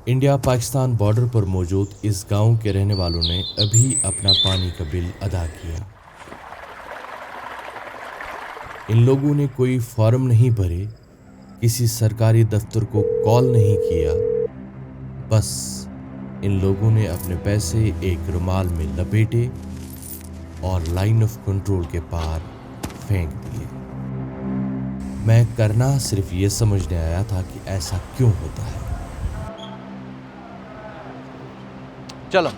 India Pakistan border पर मौजूद इस गांव के रहने वालों ने अभी अपना पानी का बिल अदा किया। इन लोगों ने कोई फॉर्म नहीं भरे, किसी सरकारी दफ्तर को कॉल नहीं किया, बस इन लोगों ने अपने पैसे एक रुमाल में लपेटे और लाइन ऑफ कंट्रोल के पार फेंक दिए। मैं करना सिर्फ ये समझने आया था कि ऐसा क्यों होता है। चलो,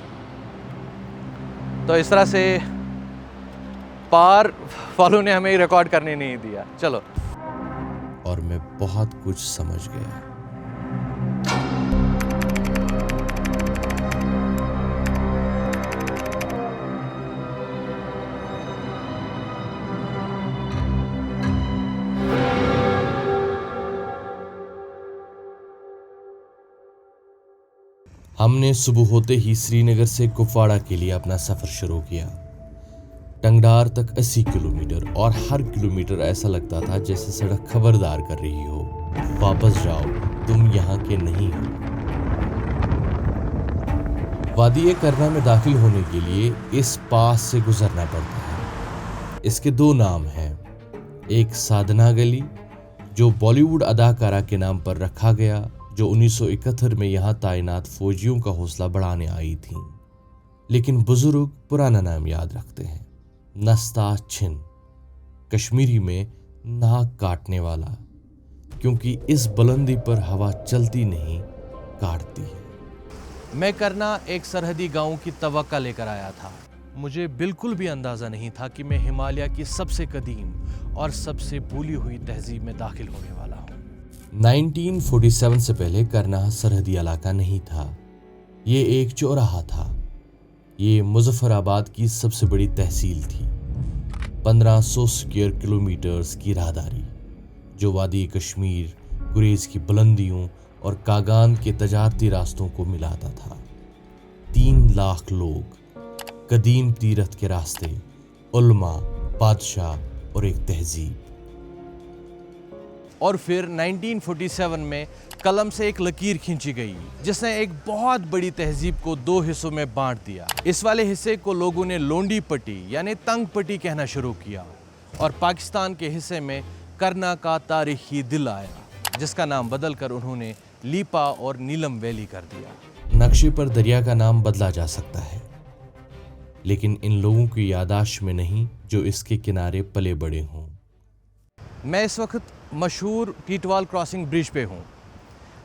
तो इस तरह से पार वालों ने हमें रिकॉर्ड करने नहीं दिया। चलो, और मैं बहुत कुछ समझ गया। हमने सुबह होते ही श्रीनगर से कुपवाड़ा के लिए अपना सफर शुरू किया। टंगडार तक 80 किलोमीटर, और हर किलोमीटर ऐसा लगता था जैसे सड़क खबरदार कर रही हो, वापस जाओ, तुम यहाँ के नहीं हो। वादी करना में दाखिल होने के लिए इस पास से गुजरना पड़ता है। इसके दो नाम हैं, एक साधना गली जो बॉलीवुड अदाकारा के नाम पर रखा गया, जो 1971 में यहाँ तैनात फौजियों का हौसला बढ़ाने आई थी। लेकिन बुजुर्ग पुराना नाम याद रखते हैं, नस्ता छिन, कश्मीरी में नाक काटने वाला, क्योंकि इस बुलंदी पर हवा चलती नहीं, काटती है। मैं करना एक सरहदी गांव की तवक्का लेकर आया था। मुझे बिल्कुल भी अंदाजा नहीं था कि मैं हिमालय की सबसे कदीम और सबसे भूली हुई तहजीब में दाखिल होने वाला हूँ। 1947 से पहले करना सरहदी इलाका नहीं था, ये एक चौराहा था। ये मुजफ्फराबाद की सबसे बड़ी तहसील थी। 1500 स्क्वायर किलोमीटर्स की राहदारी जो वादी कश्मीर, गुरेज की बुलंदियों और कागान के तजारती रास्तों को मिलाता था। 3 लाख लोग, कदीम तीरथ के रास्ते, उल्मा, बादशाह और एक तहजीब। और फिर 1947 में कलम से एक लकीर खींची गई जिसने एक बहुत बड़ी तहजीब को 2 हिस्सों में बांट दिया। इस वाले हिस्से को लोगों ने लोंडी पट्टी यानी तंग पट्टी कहना शुरू किया, और पाकिस्तान के हिस्से में करना का तारीखी दिल आया, जिसका नाम बदलकर उन्होंने लीपा और नीलम वैली कर दिया। नक्शे पर दरिया का नाम बदला जा सकता है, लेकिन इन लोगों की यादाश्त में नहीं जो इसके किनारे पले बड़े हों। मैं इस वक्त मशहूर टीटवाल क्रॉसिंग ब्रिज पे हूँ।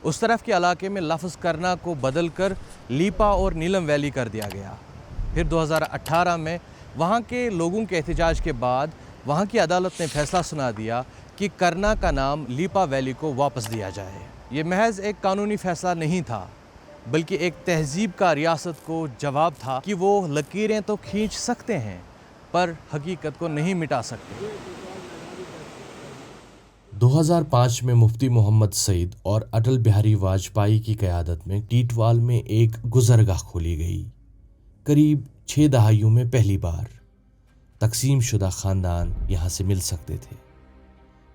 उस तरफ के इलाके में लफ्ज़ करना को बदलकर लीपा और नीलम वैली कर दिया गया। फिर 2018 में वहाँ के लोगों के एहतजाज के बाद वहाँ की अदालत ने फैसला सुना दिया कि करना का नाम लीपा वैली को वापस दिया जाए। ये महज एक कानूनी फैसला नहीं था, बल्कि एक तहजीब का रियासत को जवाब था कि वो लकीरें तो खींच सकते हैं पर हकीकत को नहीं मिटा सकते। 2005 में मुफ्ती मोहम्मद सईद और अटल बिहारी वाजपेयी की क़यादत में टीटवाल में एक गुज़रगाह खोली गई। करीब 6 दहाइयों में पहली बार तकसीम शुदा ख़ानदान यहाँ से मिल सकते थे।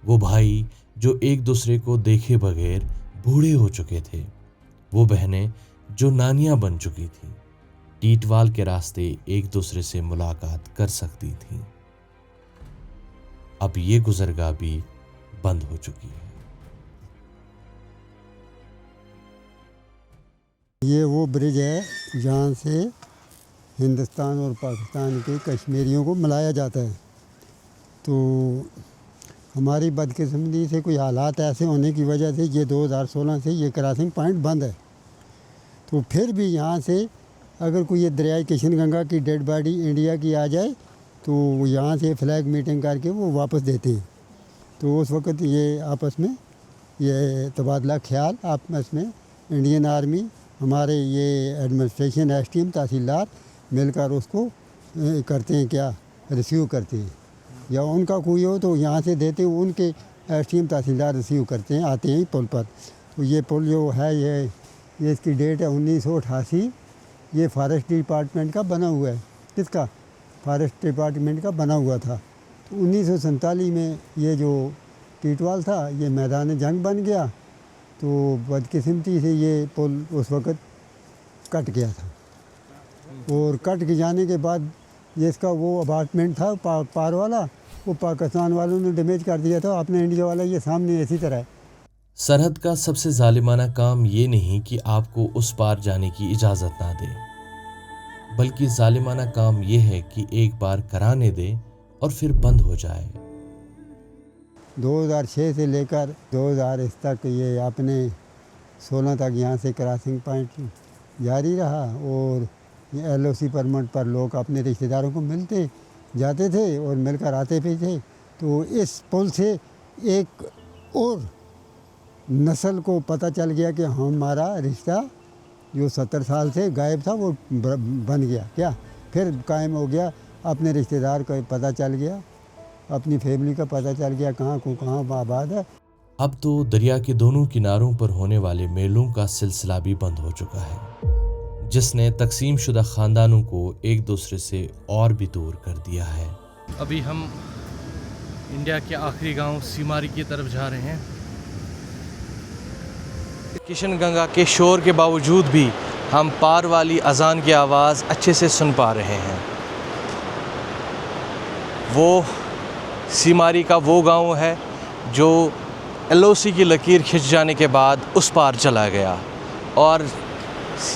वो भाई जो एक दूसरे को देखे बगैर बूढ़े हो चुके थे, वो बहनें जो नानियाँ बन चुकी थीं, टीटवाल के रास्ते एक दूसरे से मुलाकात कर सकती थीं। अब ये गुज़रगाह भी बंद हो चुकी है। ये वो ब्रिज है जहाँ से हिंदुस्तान और पाकिस्तान के कश्मीरियों को मिलाया जाता है। तो हमारी बदकिस्मती से कोई हालात ऐसे होने की वजह से ये 2016 से ये क्रॉसिंग पॉइंट बंद है। तो फिर भी यहाँ से अगर कोई ये दरियाई किशन गंगा की डेड बॉडी इंडिया की आ जाए तो यहाँ से फ्लैग मीटिंग करके वो वापस देते हैं। तो उस वक्त ये आपस में ये तबादला ख्याल आपस में इंडियन आर्मी, हमारे ये एडमिनिस्ट्रेशन, एसटीएम, तहसीलदार मिलकर उसको करते हैं, क्या रिसीव करते हैं, या उनका कोई हो तो यहाँ से देते हैं, उनके एसटीएम तहसीलदार रिसीव करते हैं, आते हैं पुल पर। तो ये पुल जो है ये इसकी डेट है 1988। ये फॉरेस्ट डिपार्टमेंट का बना हुआ है। किसका? फॉरेस्ट डिपार्टमेंट का बना हुआ था। तो 1947 में ये जो टीटवाल था ये मैदान जंग बन गया तो बदकिस्मती से ये पुल उस वक़्त कट गया था और कट के जाने के बाद जिसका वो अपार्टमेंट था पार वाला, वो पाकिस्तान वालों ने डैमेज कर दिया था। अपने इंडिया वाला ये सामने इसी तरह है। सरहद का सबसे जालिमाना काम ये नहीं कि आपको उस पार जाने की इजाज़त ना दे, बल्कि जालिमाना काम ये है कि एक बार कराने दे और फिर बंद हो जाए। 2006 से लेकर 2000 तक ये अपने 16 तक यहाँ से क्रॉसिंग पॉइंट जारी रहा और ये LOC परमिट पर लोग अपने रिश्तेदारों को मिलते जाते थे और मिलकर आते भी थे। तो इस पुल से एक और नस्ल को पता चल गया कि हमारा रिश्ता जो 70 साल से गायब था वो बन गया, क्या फिर कायम हो गया। अपने रिश्तेदार का पता चल गया, अपनी फैमिली का पता चल गया कहाँ को कहाँ आबाद है। अब तो दरिया के दोनों किनारों पर होने वाले मेलों का सिलसिला भी बंद हो चुका है, जिसने तकसीम शुदा ख़ानदानों को एक दूसरे से और भी दूर कर दिया है। अभी हम इंडिया के आखिरी गांव सीमारी की तरफ जा रहे हैं। किशनगंगा के शोर के बावजूद भी हम पार वाली अजान की आवाज़ अच्छे से सुन पा रहे हैं। वो सीमारी का वो गांव है जो LOC की लकीर खिंच जाने के बाद उस पार चला गया, और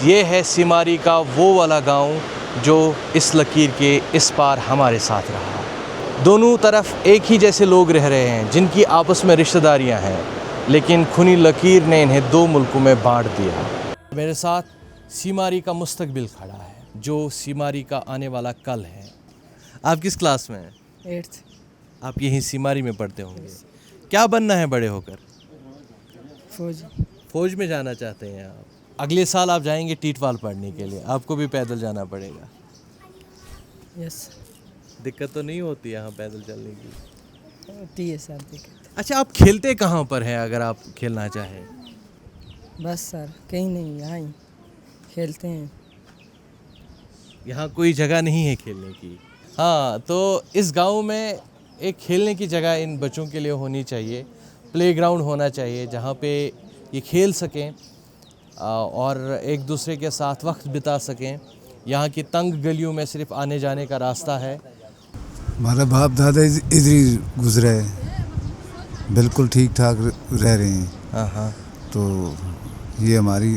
ये है सीमारी का वो वाला गांव जो इस लकीर के इस पार हमारे साथ रहा। दोनों तरफ एक ही जैसे लोग रह रहे हैं जिनकी आपस में रिश्तेदारियां हैं, लेकिन खूनी लकीर ने इन्हें दो मुल्कों में बांट दिया। मेरे साथ सीमारी का मुस्तकबिल खड़ा है, जो सीमारी का आने वाला कल है। आप किस क्लास में हैं? 8th। आप यहीं सीमारी में पढ़ते होंगे। क्या बनना है बड़े होकर? फौज। फौज में जाना चाहते हैं आप? अगले साल आप जाएंगे टीटवाल पढ़ने के लिए, आपको भी पैदल जाना पड़ेगा। यस। दिक्कत तो नहीं होती यहाँ पैदल चलने की? होती है सर दिक्कत। अच्छा, आप खेलते कहाँ पर हैं अगर आप खेलना चाहें? बस सर कहीं नहीं, यहाँ ही खेलते हैं। यहाँ कोई जगह नहीं है खेलने की? हाँ, तो इस गांव में एक खेलने की जगह इन बच्चों के लिए होनी चाहिए, प्लेग्राउंड होना चाहिए जहाँ पे ये खेल सकें और एक दूसरे के साथ वक्त बिता सकें। यहाँ की तंग गलियों में सिर्फ आने जाने का रास्ता है। हमारा बाप दादा इधर ही गुजरे हैं, बिल्कुल ठीक ठाक रह रहे हैं। हाँ हाँ। तो ये हमारी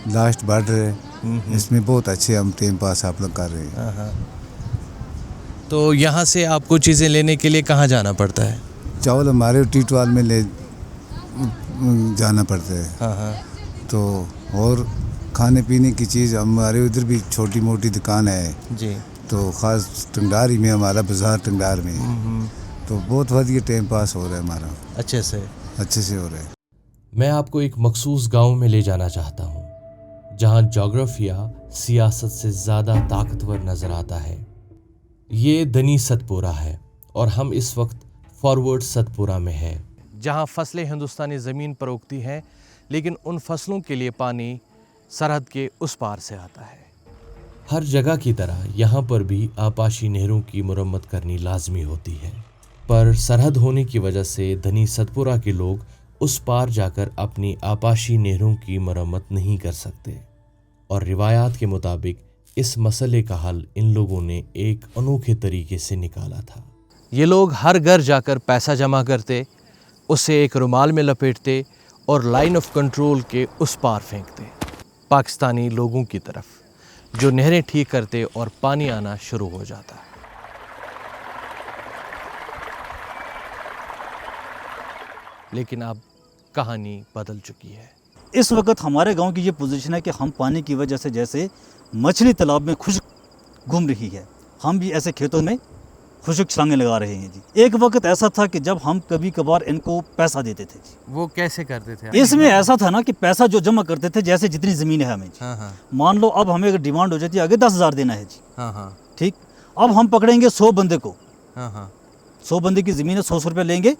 लास्ट बॉर्डर है, इसमें बहुत अच्छे हम टाइम पास आप लोग कर रहे हैं। हाँ हाँ। तो यहाँ से आपको चीज़ें लेने के लिए कहाँ जाना पड़ता है? चावल हमारे टीटवाल में ले जाना पड़ता है। हाँ हाँ। तो और खाने पीने की चीज़ हमारे उधर भी छोटी मोटी दुकान है जी। तो ख़ास टंगडारी में हमारा बाज़ार टंगडार में, तो बहुत बढ़िया टाइम पास हो रहा है हमारा, अच्छे से हो रहा है। मैं आपको एक मखसूस गांव में ले जाना चाहता हूं, जहां जोग्राफिया सियासत से ज़्यादा ताकतवर नज़र आता है। ये दनी सतपुरा है और हम इस वक्त फॉरवर्ड सतपुरा में हैं, जहाँ फसलें हिंदुस्तानी ज़मीन पर उगती हैं, लेकिन उन फसलों के लिए पानी सरहद के उस पार से आता है। हर जगह की तरह यहाँ पर भी आपाशी नहरों की मुरम्मत करनी लाजमी होती है, पर सरहद होने की वजह से धनी सतपुरा के लोग उस पार जाकर अपनी आपाशी नहरों की मरम्मत नहीं कर सकते, और रिवायात के मुताबिक इस मसले का हल इन लोगों ने एक अनोखे तरीके से निकाला था। ये लोग हर घर जाकर पैसा जमा करते, उसे एक रुमाल में लपेटते और लाइन ऑफ कंट्रोल के उस पार फेंकते, पाकिस्तानी लोगों की तरफ, जो नहरें ठीक करते और पानी आना शुरू हो जाता। लेकिन अब कहानी बदल चुकी है। इस वक्त हमारे गांव की ये पोजीशन है कि हम पानी की वजह से जैसे मछली तालाब में खुश्क घूम रही है, हम भी ऐसे खेतों में खुश्क छलांगे लगा रहे हैं जी। एक वक्त ऐसा था कि जब हम कभी कभार इनको पैसा देते थे जी। वो कैसे करते थे? इसमें ऐसा था ना कि पैसा जो जमा करते थे, जैसे जितनी ज़मीन है हमें जी, हाँ हाँ मान लो अब हमें अगर डिमांड हो जाती है आगे 10,000 देना है जी, हाँ हाँ ठीक। अब हम पकड़ेंगे 100 बंदे को, हाँ हाँ 100 बंदे की ज़मीन है, 100 रुपये लेंगे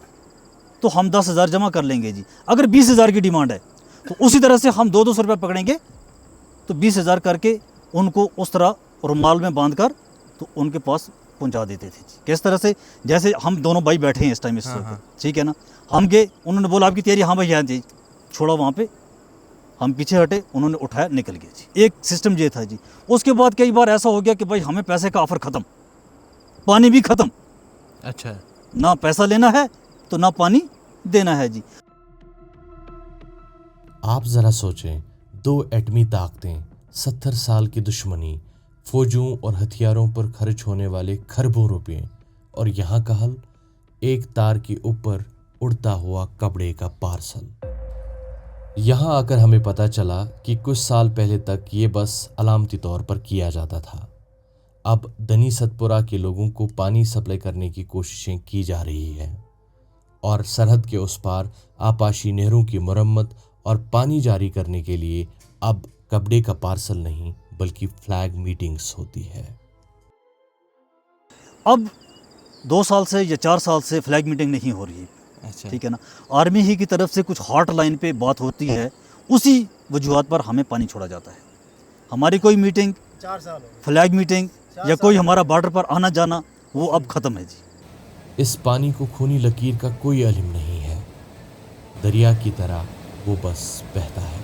तो हम 10,000 जमा कर लेंगे जी। अगर 20,000 की डिमांड है तो उसी तरह से हम 200 रुपये पकड़ेंगे तो 20,000 करके उनको उस तरह रुमाल में बांध कर तो उनके पास पहुंचा देते थे। किस तरह से? जैसे हम दोनों भाई बैठे हैं इस टाइम इस वक्त, ठीक है ना, हम गए, उन्होंने बोला आपकी तैयारी, हाँ भाई हाँ जी, छोड़ा वहाँ पे, हम पीछे हटे, उन्होंने उठाया, निकल गया जी। एक सिस्टम ये था जी। उसके बाद कई बार ऐसा हो गया कि भाई हमें पैसे का ऑफर ख़त्म, पानी भी ख़त्म, अच्छा, ना पैसा लेना है तो ना पानी देना है जी। आप जरा सोचें, 2 एटमी ताकतें, 70 साल की दुश्मनी, फौजों और हथियारों पर खर्च होने वाले खरबों रुपए, और यहाँ का हल एक तार के ऊपर उड़ता हुआ कपड़े का पार्सल। यहाँ आकर हमें पता चला कि कुछ साल पहले तक ये बस अलामती तौर पर किया जाता था। अब दनी सतपुरा के लोगों को पानी सप्लाई करने की कोशिशें की जा रही है और सरहद के उस पार आपाशी नहरों की मरम्मत और पानी जारी करने के लिए अब कपड़े का पार्सल नहीं बल्कि फ्लैग मीटिंग्स होती है। अब 2 साल से या 4 साल से फ्लैग मीटिंग नहीं हो रही है, अच्छा, ठीक है ना। आर्मी ही की तरफ से कुछ हॉटलाइन पे बात होती है, उसी वजूहत पर हमें पानी छोड़ा जाता है। हमारी कोई मीटिंग, 4 साल फ्लैग मीटिंग या कोई हमारा बॉर्डर पर आना जाना, वो अब ख़त्म है जी। इस पानी को खूनी लकीर का कोई इल्म नहीं है, दरिया की तरह वो बस बहता है।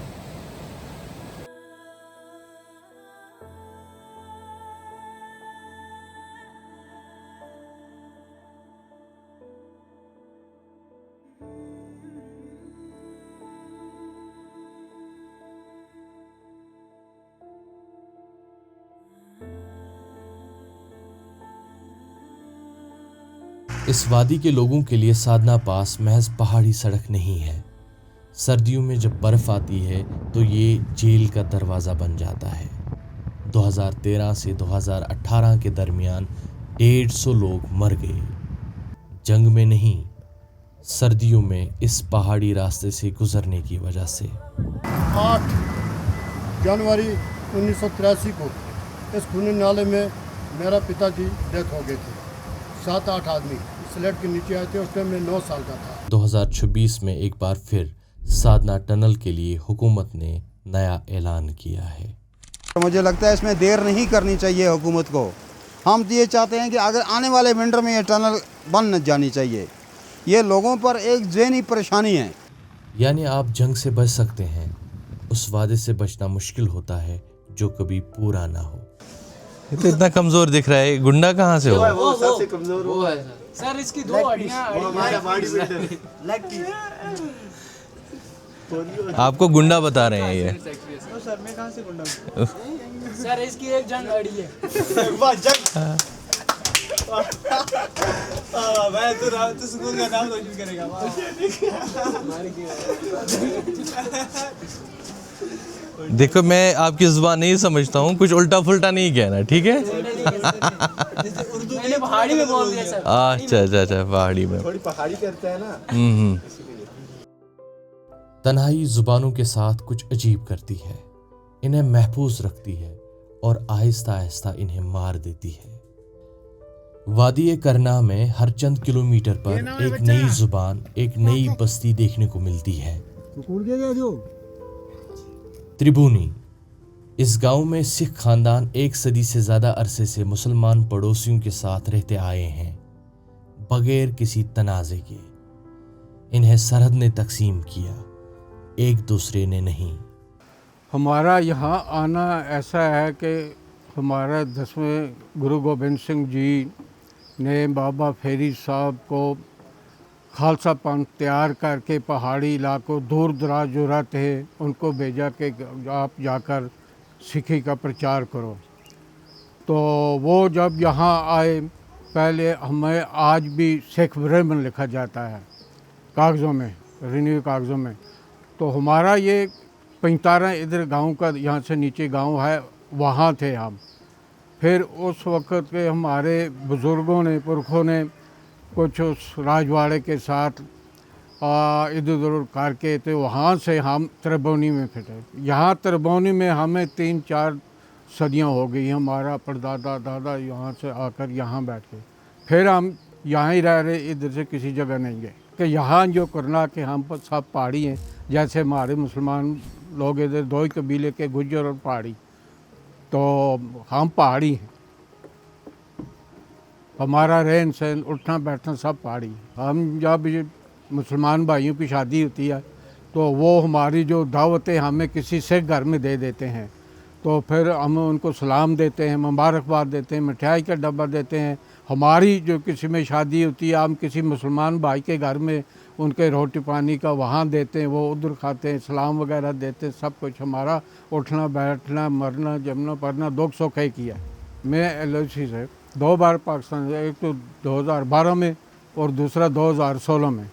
इस वादी के लोगों के लिए साधना पास महज पहाड़ी सड़क नहीं है। सर्दियों में जब बर्फ आती है तो ये जेल का दरवाज़ा बन जाता है। 2013 से 2018 के दरमियान 150 लोग मर गए, जंग में नहीं, सर्दियों में इस पहाड़ी रास्ते से गुजरने की वजह से। 8 जनवरी 1983 को इस खूनी नाले में मेरा पिताजी डेथ हो गए थे। 7-8 आदमी स्लेट के नीचे आए थे। उस टाइम में 9 साल का था। 2026 में एक बार फिर साधना टनल के लिए हुकूमत ने नया ऐलान किया है। मुझे लगता है इसमें देर नहीं करनी चाहिए हुकूमत को। हम तो ये चाहते हैं कि अगर आने वाले विंटर में ये टनल बन जानी चाहिए। ये लोगों पर एक ज़हनी परेशानी है। यानी आप जंग से बच सकते हैं, उस वादे से बचना मुश्किल होता है जो कभी पूरा ना हो। ये तो इतना कमजोर दिख रहा है, गुंडा कहाँ से हो? वो सबसे कमजोर वो है सर, इसकी 2 हड्डियां। आपको गुंडा बता रहे हैं ये? सर मैं कहाँ से गुंडा? सर इसकी एक जंग अड़ी है। मैं तो स्कूल का नाम रोशन करेगा। देखो, मैं आपकी जुबान नहीं समझता हूँ, कुछ उल्टा फुल्टा नहीं कहना, ठीक है? मैंने पहाड़ी में बोल दिया सर। अच्छा, पहाड़ी में थोड़ी पहाड़ी करता है ना। तन्हाई जुबानों के साथ कुछ अजीब करती है, इन्हें महफूज रखती है और आहिस्ता आहिस्ता इन्हें मार देती है। वादी करना में हर चंद किलोमीटर पर एक नई जुबान, एक नई बस्ती देखने को मिलती है। त्रिभुनी। इस गांव में सिख खानदान 1 सदी से ज़्यादा अरसे से मुसलमान पड़ोसियों के साथ रहते आए हैं, बगैर किसी तनाज़े के। इन्हें सरहद ने तकसीम किया, एक दूसरे ने नहीं। हमारा यहाँ आना ऐसा है कि हमारा 10वें गुरु गोबिंद सिंह जी ने बाबा फेरी साहब को खालसा पंथ तैयार करके पहाड़ी इलाकों, दूर दराज जो रहते हैं, उनको भेजा कि आप जाकर सिखी का प्रचार करो। तो वो जब यहाँ आए, पहले हमें आज भी सिख ब्राह्मण लिखा जाता है कागज़ों में, रिन्यू कागज़ों में। तो हमारा ये 15 इधर गांव का, यहाँ से नीचे गांव है, वहाँ थे हम। फिर उस वक़्त के हमारे बुज़ुर्गों ने, पुरखों ने कुछ उस राजवाड़े के साथ इधर उधर करके, तो वहाँ से हम त्रिभुवनी में फिटे। यहाँ त्रिभुवनी में हमें 3-4 सदियाँ हो गई। हमारा परदादा दादा यहाँ से आकर यहाँ बैठ गए। फिर हम यहाँ ही रह रहे, इधर से किसी जगह नहीं गए। कि यहाँ जो करना कि हम पर सब पहाड़ी हैं, जैसे हमारे मुसलमान लोग इधर 2 ही कबीले के, गुज्जर और पहाड़ी, तो हम पहाड़ी हैं। हमारा रहन सहन, उठना बैठना सब पहाड़ी। हम जब मुसलमान भाइयों की शादी होती है तो वो हमारी जो दावतें हमें किसी सिख घर में दे देते हैं, तो फिर हम उनको सलाम देते हैं, मुबारकबाद देते हैं, मिठाई का डब्बा देते हैं। हमारी जो किसी में शादी होती है, हम किसी मुसलमान भाई के घर में उनके रोटी पानी का वहाँ देते हैं, वो उधर खाते हैं, सलाम वगैरह देते हैं। सब कुछ हमारा उठना बैठना मरना जमना पढ़ना दुख सुख है किया। मैं LIC से 2 बार पाकिस्तान, एक तो 2012 में और दूसरा 2016 में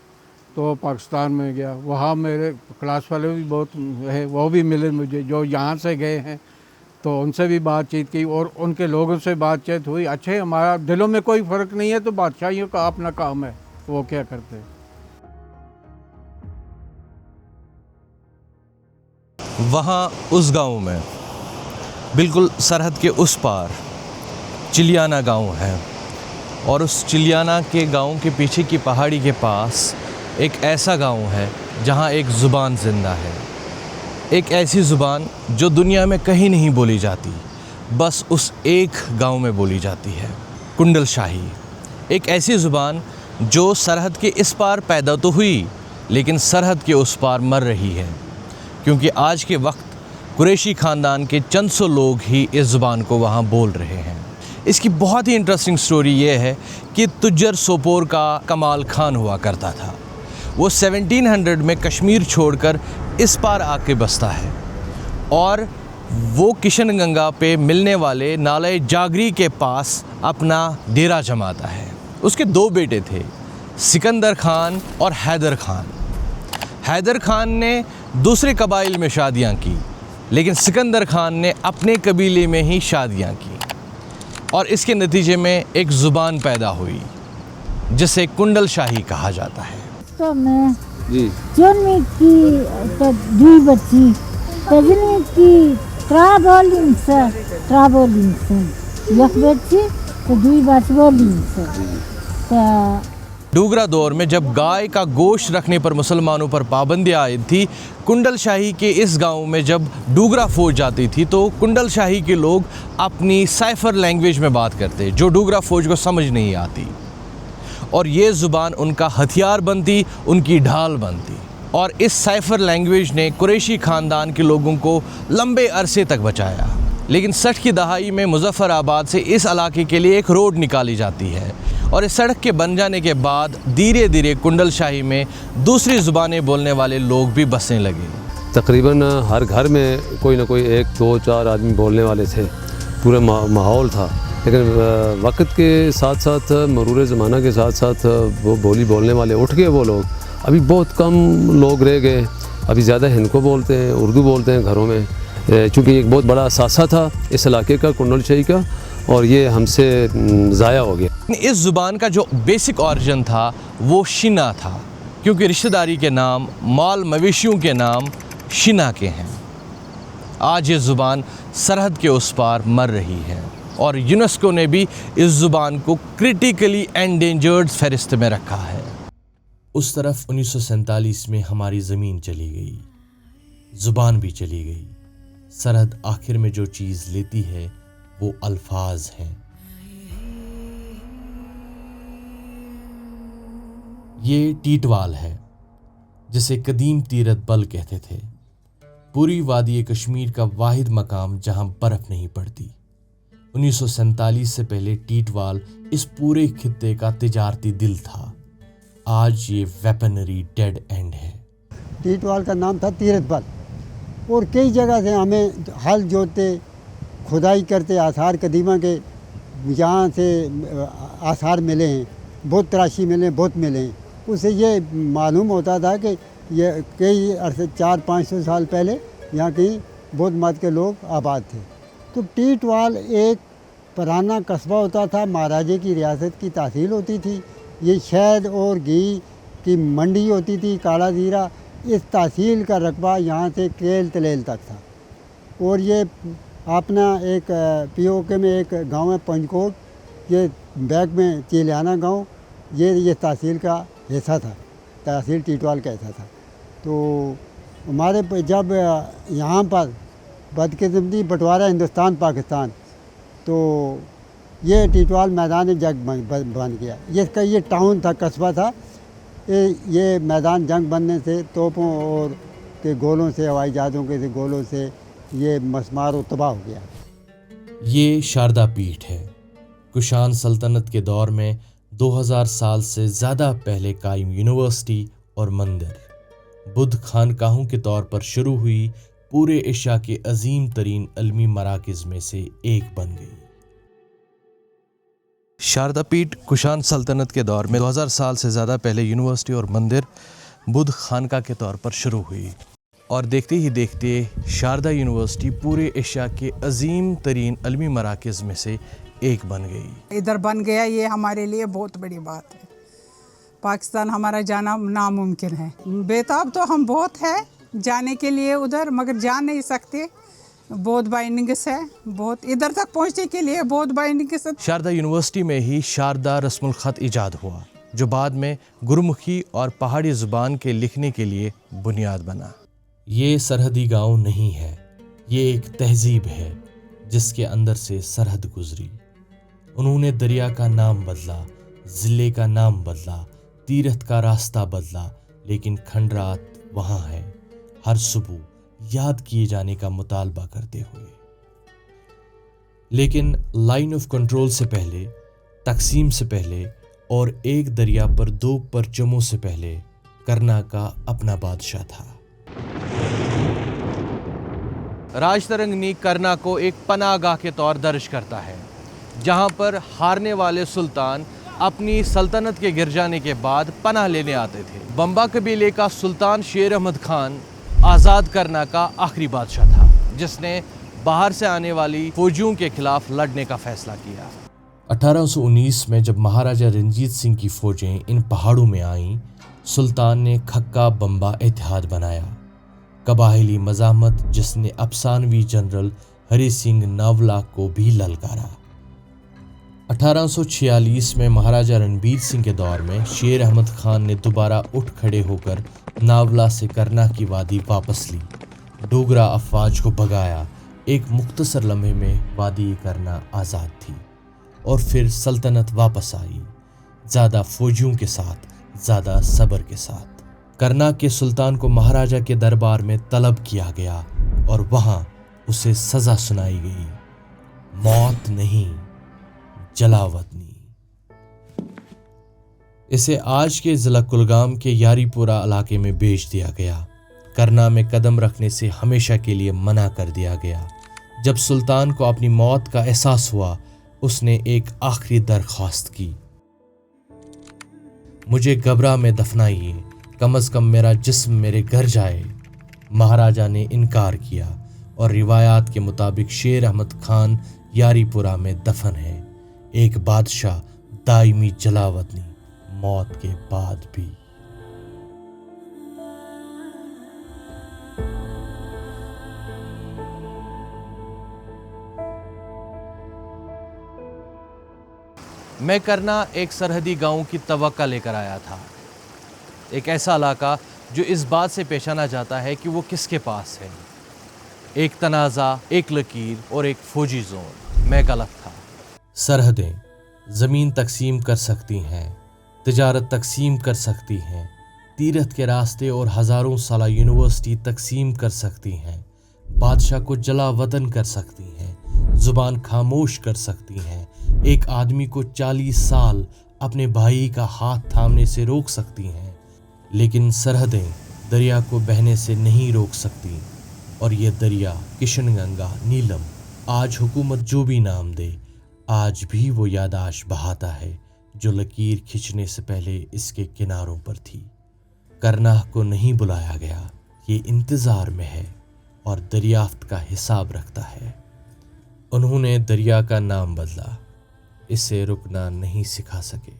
तो पाकिस्तान में गया। वहाँ मेरे क्लास वाले भी बहुत है, वो भी मिले मुझे जो यहाँ से गए हैं, तो उनसे भी बातचीत की और उनके लोगों से बातचीत हुई। अच्छे, हमारा दिलों में कोई फ़र्क नहीं है, तो बादशाहियों का अपना काम है, वो क्या करते हैं। वहाँ उस गांव में बिल्कुल सरहद के उस पार चिलियाना गांव है, और उस चिलियाना के गांव के पीछे की पहाड़ी के पास एक ऐसा गांव है जहां एक ज़ुबान ज़िंदा है। एक ऐसी ज़ुबान जो दुनिया में कहीं नहीं बोली जाती, बस उस एक गांव में बोली जाती है, कुंडल शाही। एक ऐसी ज़ुबान जो सरहद के इस पार पैदा तो हुई, लेकिन सरहद के उस पार मर रही है, क्योंकि आज के वक्त कुरैशी ख़ानदान के चंद सौ लोग ही इस ज़ुबान को वहाँ बोल रहे हैं। इसकी बहुत ही इंटरेस्टिंग स्टोरी ये है कि तुज्जर सोपोर का कमाल खान हुआ करता था। वो 1700 में कश्मीर छोड़कर इस पार आके बसता है, और वो किशनगंगा पे मिलने वाले नाले जागरी के पास अपना डेरा जमाता है। उसके 2 बेटे थे, सिकंदर खान और हैदर खान। हैदर खान ने दूसरे कबाइल में शादियां की, लेकिन सिकंदर खान ने अपने कबीले में ही शादियां की, और इसके नतीजे में एक ज़ुबान पैदा हुई जिसे कुंडल शाही कहा जाता है। तो मैं जोनी की तो 2 बच्ची तजनी की ट्राबोलिंग से एक बच्ची तो 2 बच्ची तो डोगरा दौर में जब गाय का गोश्त रखने पर मुसलमानों पर पाबंदियाँ आयद थी, कुंडल शाही के इस गांव में जब डोगरा फौज जाती थी तो कुंडल शाही के लोग अपनी साइफर लैंग्वेज में बात करते, जो डोगरा फौज को समझ नहीं आती, और ये ज़ुबान उनका हथियार बनती, उनकी ढाल बनती। और इस साइफर लैंग्वेज ने कुरैशी ख़ानदान के लोगों को लंबे अरसे तक बचाया। लेकिन 60 की दहाई में मुजफ्फराबाद से इस इलाके के लिए एक रोड निकाली जाती है, और इस सड़क के बन जाने के बाद धीरे धीरे कुंडल शाही में दूसरी ज़ुबानें बोलने वाले लोग भी बसने लगे। तकरीबन हर घर में कोई ना कोई 1, 2, 4 आदमी बोलने वाले थे, पूरा माहौल था। लेकिन वक्त के साथ साथ, मरूर ज़माना के साथ साथ वो बोली बोलने वाले उठ गए। वो लोग अभी बहुत कम लोग रह गए। अभी ज़्यादा हिंद को बोलते हैं, उर्दू बोलते हैं घरों में, चूँकि एक बहुत बड़ा असासा था इस इलाके का, कुंडल शाही का, और ये हमसे ज़ाया हो गया। इस ज़ुबान का जो बेसिक ऑरिजिन था वो शिना था, क्योंकि रिश्तेदारी के नाम, माल मवेशियों के नाम शिना के हैं। आज ये ज़ुबान सरहद के उस पार मर रही है, और यूनेस्को ने भी इस ज़ुबान को क्रिटिकली एंडेंजर्ड फहरिस्त में रखा है। उस तरफ 1947 में हमारी ज़मीन चली गई, ज़ुबान भी चली गई। सरहद आखिर में जो चीज़ लेती है वो अल्फाज हैं। ये टीटवाल है, जिसे कदीम तीरथ बल कहते थे, पूरी वादी कश्मीर का वाहिद मकाम जहां बर्फ नहीं पड़ती। 1947 से पहले टीटवाल इस पूरे खित्ते का तिजारती दिल था। आज ये वेपनरी डेड एंड है। टीटवाल का नाम था तीरथ बल, और कई जगह से हमें हल जोतते, खुदाई करते, आसार कदीमा के जहाँ से आसार मिले हैं, बहुत तराशी मिले हैं, बहुत मिले हैं। उससे ये मालूम होता था कि ये कई अरसे 400-500 साल पहले यहाँ की बौद्ध मत के लोग आबाद थे। तो टीटवाल एक पुराना कस्बा होता था, महाराजे की रियासत की तहसील होती थी। ये शहद और घी की मंडी होती थी, काला जीरा। इस तहसील का रकबा यहाँ से केल तलेल तक था। और ये अपना एक POK में एक गांव है पंजकोट, ये बैक में चिलियाना गांव, ये तहसील का हिस्सा था, तहसील टीटवाल का हिस्सा था। तो हमारे जब यहाँ पर बदकिस्मती बंटवारा हिंदुस्तान पाकिस्तान, तो ये टीटवाल मैदान जंग बन गया। ये टाउन था, कस्बा था। ये मैदान जंग बनने से तोपों और के गोलों से, हवाई जहाज़ों के गोलों से ये मस्मार तबाह हो गया। ये शारदा पीठ है। कुषाण सल्तनत के दौर में 2000 साल से ज़्यादा पहले कायम यूनिवर्सिटी और मंदिर बुद्ध खानकाहों के तौर पर शुरू हुई पूरे एशिया के अजीम तरीन इल्मी मराकिज़ में से एक बन गई। शारदा पीठ कुषाण सल्तनत के दौर में 2000 साल से ज़्यादा पहले यूनिवर्सिटी और मंदिर बुद्ध खानका के तौर पर शुरू हुई और देखते ही देखते शारदा यूनिवर्सिटी पूरे एशिया के अजीम तरीन इल्मी मराकिज़ में से एक बन गई। इधर बन गया, ये हमारे लिए बहुत बड़ी बात है। पाकिस्तान हमारा जाना नामुमकिन है। बेताब तो हम बहुत है जाने के लिए उधर, मगर जा नहीं सकते। बहुत बाइंडिंग्स है, बहुत इधर तक पहुंचने के लिए बहुत बाइंडिंग्स है। शारदा यूनिवर्सिटी में ही शारदा रस्मुल ख़त ईजाद हुआ, जो बाद में गुरमुखी और पहाड़ी ज़ुबान के लिखने के लिए बुनियाद बना। ये सरहदी गांव नहीं है, ये एक तहजीब है जिसके अंदर से सरहद गुजरी। उन्होंने दरिया का नाम बदला, ज़िले का नाम बदला, तीरथ का रास्ता बदला, लेकिन खंडरात वहाँ है, हर सुबह याद किए जाने का मुतालबा करते हुए। लेकिन लाइन ऑफ कंट्रोल से पहले, तकसीम से पहले और एक दरिया पर 2 परचमों से पहले करना का अपना बादशाह था। राजतरंगिनी करना को एक पनाहगाह के तौर दर्ज करता है, जहां पर हारने वाले सुल्तान अपनी सल्तनत के गिर जाने के बाद पनाह लेने आते थे। बंबा कबीले का सुल्तान शेर अहमद खान आज़ाद करना का आखिरी बादशाह था, जिसने बाहर से आने वाली फौजियों के खिलाफ लड़ने का फैसला किया। 1819 में जब महाराजा रंजीत सिंह की फौजें इन पहाड़ों में आईं, सुल्तान ने खक्का बंबा इत्तेहाद बनाया। कबाइली मज़ामत जिसने अफसानवी जनरल हरि सिंह नावला को भी ललकारा। 1846 में महाराजा रणबीर सिंह के दौर में शेर अहमद खान ने दोबारा उठ खड़े होकर नावला से करना की वादी वापस ली, डोगरा अफवाज को भगाया। एक मुख्तसर लम्हे में वादी करना आज़ाद थी और फिर सल्तनत वापस आई, ज़्यादा फौजियों के साथ, ज़्यादा सब्र के साथ। करना के सुल्तान को महाराजा के दरबार में तलब किया गया और वहाँ उसे सज़ा सुनाई गई, मौत नहीं, जलावतनी। इसे आज के ज़िला कुलगाम के यारीपुरा इलाके में बेच दिया गया। करना में कदम रखने से हमेशा के लिए मना कर दिया गया। जब सुल्तान को अपनी मौत का एहसास हुआ, उसने एक आखिरी दरख्वास्त की, मुझे गबरा में दफनाइए, कम अज़ कम मेरा जिस्म मेरे घर जाए। महाराजा ने इनकार किया और रिवायात के मुताबिक शेर अहमद खान यारीपुरा में दफन है, एक बादशाह दायमी जलावतनी, मौत के बाद भी। मैं करना एक सरहदी गांव की तवक्का लेकर आया था, एक ऐसा इलाका जो इस बात से पहचाना जाता है कि वो किसके पास है। एक तनाज़ा, एक लकीर और एक फौजी जोन। मैं गलत था। सरहदें ज़मीन तकसीम कर सकती हैं, तिजारत तकसीम कर सकती हैं, तीरथ के रास्ते और हज़ारों साला यूनिवर्सिटी तकसीम कर सकती हैं, बादशाह को जला वतन कर सकती हैं, ज़ुबान खामोश कर सकती हैं, एक आदमी को 40 साल अपने भाई का हाथ थामने से रोक सकती हैं, लेकिन सरहदें दरिया को बहने से नहीं रोक सकती। और ये दरिया किशनगंगा, नीलम, आज हुकूमत जो भी नाम दे, आज भी वो यादाश्त बहाता है जो लकीर खींचने से पहले इसके किनारों पर थी। करनाह को नहीं बुलाया गया, ये इंतज़ार में है और दरियाफ्त का हिसाब रखता है। उन्होंने दरिया का नाम बदला, इसे रुकना नहीं सिखा सके।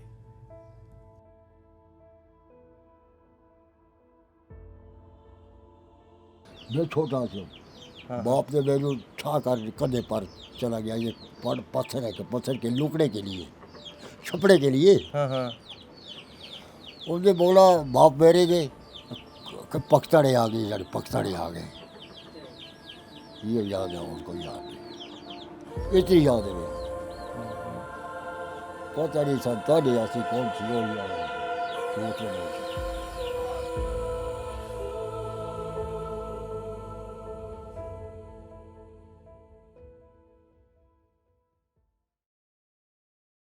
मैं छोटा सा बाप ने मेरे उठा कर कंधे पर चला गया। ये पत्थर है, पत्थर के लुकड़े के लिए, छपड़े के लिए। उसने बोला बाप मेरे ने पख्तड़े आ गए, यार पख्तड़े आ गए। ये याद है, उनको याद है, इतनी याद है। पता नहीं संतान ऐसी कौन सी और याद है।